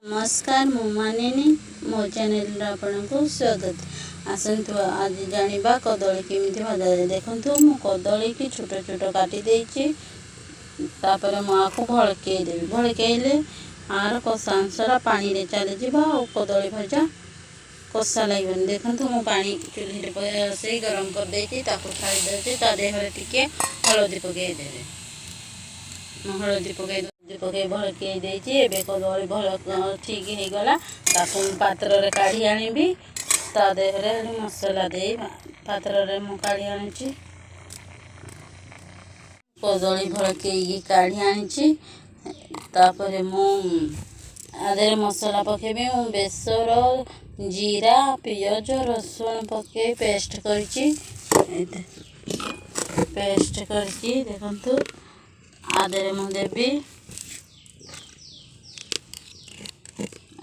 नमस्कार मु मानिनी मो चैनल आपको स्वागत। आसतु आज जानिबा कदली केमिति भजा जाए। देखंतु मु कदली की छोट छोट काटी देछि। तापर मु आको भड़के देबी। भड़केले आर कसांसरा पानी रे चली जिबा और कदली भजा कसा लागबन। देखंतु मु पानी चुल्ही रे से गरम कर देछि। ताको छाड़ी देछि। ता देहरे टिके हळदी पके देबे। हळदी पके भड़के देछि। एबे कदली भल ठीक हे गला। ताको पात्र रे काढी आनिबी। ता देहरे मसाला दे पात्र रे मु काढी आनिछि। कदली भड़के काढी आनिछि। तापरे मु आदे मसाला पकेबे। मु बेसर जीरा पियाज रसुन पके पेस्ट करछि। पेस्ट करछि देखंतु आदे मु देबी।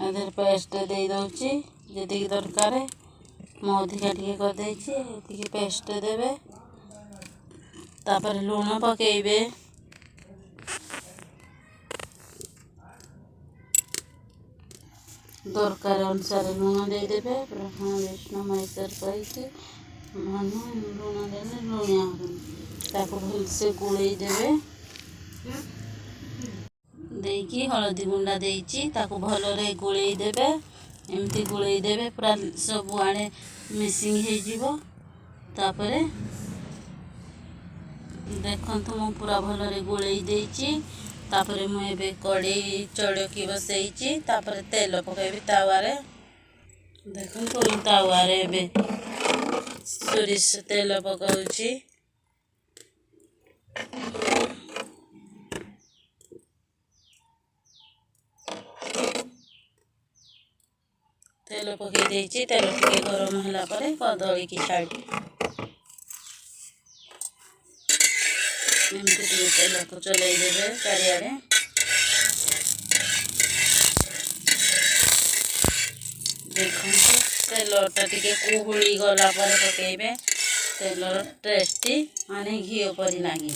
आदे पेस्ट दे दउछि जति दरकार मु अधिका टिके कर देछि। एतिके पेस्ट देबे। तापर लूण पकेइबे। दरकार अनुसार लूण दे देबे। ब्रह्म विष्णु महेश्वर कहिके लूण देले लूणिया ताको भल से गुळेई देबे। देकी हळदी गुंडा देछि। ताको भलो रे गुळेई देबे। एमती गुळेई देबे पूरा सब आड़े मिसिंग हे जिवो। तापरे देखंतु मु पूरा भलो रे गुळेई देछि। तापरे मु एबे कढ़ी चड़की बसैछि। तापरे तेल पकेबी तावा रे। देखंतु तावा रे एबे सोरिष तेल पकाउछि। तेल पके देछि। तेल टिके गरम होला परे कदली की छाड़ी एमती तेल को चलाई देबे चारियाडे। देखंतु तेलटा टिके कुहुली गला परे पकेइबे। तेल टेस्टी माने घी परी लागी।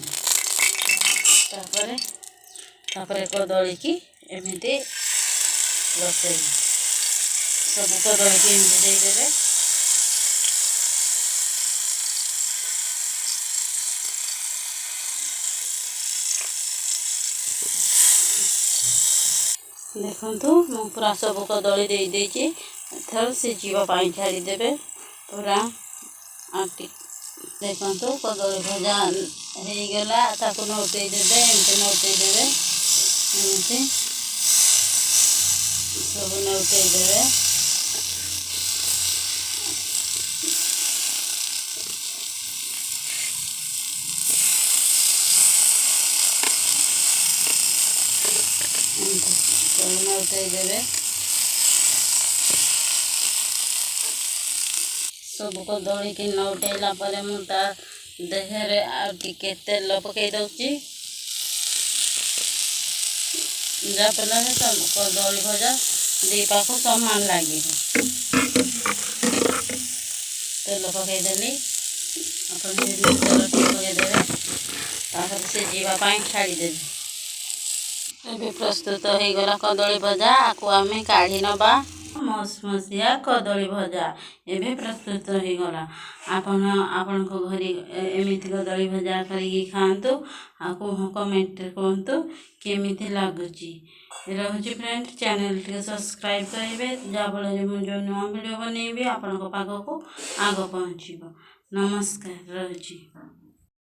तापरे कदली की एमती बसै सब कदली की एमती दे देबे। देखंतु मु पूरा सब कदली दे देछि। थर से जीवा पानी छाड़ी देबे पूरा आटी। देखंतु कदली भजा हे गेला। ताको नोटै देबे। एमती नोटै देबे। एमती सब नोटै देबे। सब नोटै देबे। सब कदली की नोटैला परे मु ता देहरे आ टिके तेल पके दउछि। जा फलरे सब कदली भजा दी पाखो समान लागी। तेल पके देली। अपन से तेल पके देबे। तापर से जीवा पानी छाड़ी देबे। एबे प्रस्तुत हो गला कदली भजा। आको आमे काढी नबा। मसमसिया कदली भजा एबे प्रस्तुत हो गला। आपन को घरे एमिति कदली भजा करी खांतु। आको कमेंट करंतु केमिति लागुची। रहुची फ्रेंड चैनल टिके सब्सक्राइब करिवे। जा फल मु जो नुआ वीडियो बनेबी आपन को पाखो को आगो पहुंचीबो। नमस्कार रहुची।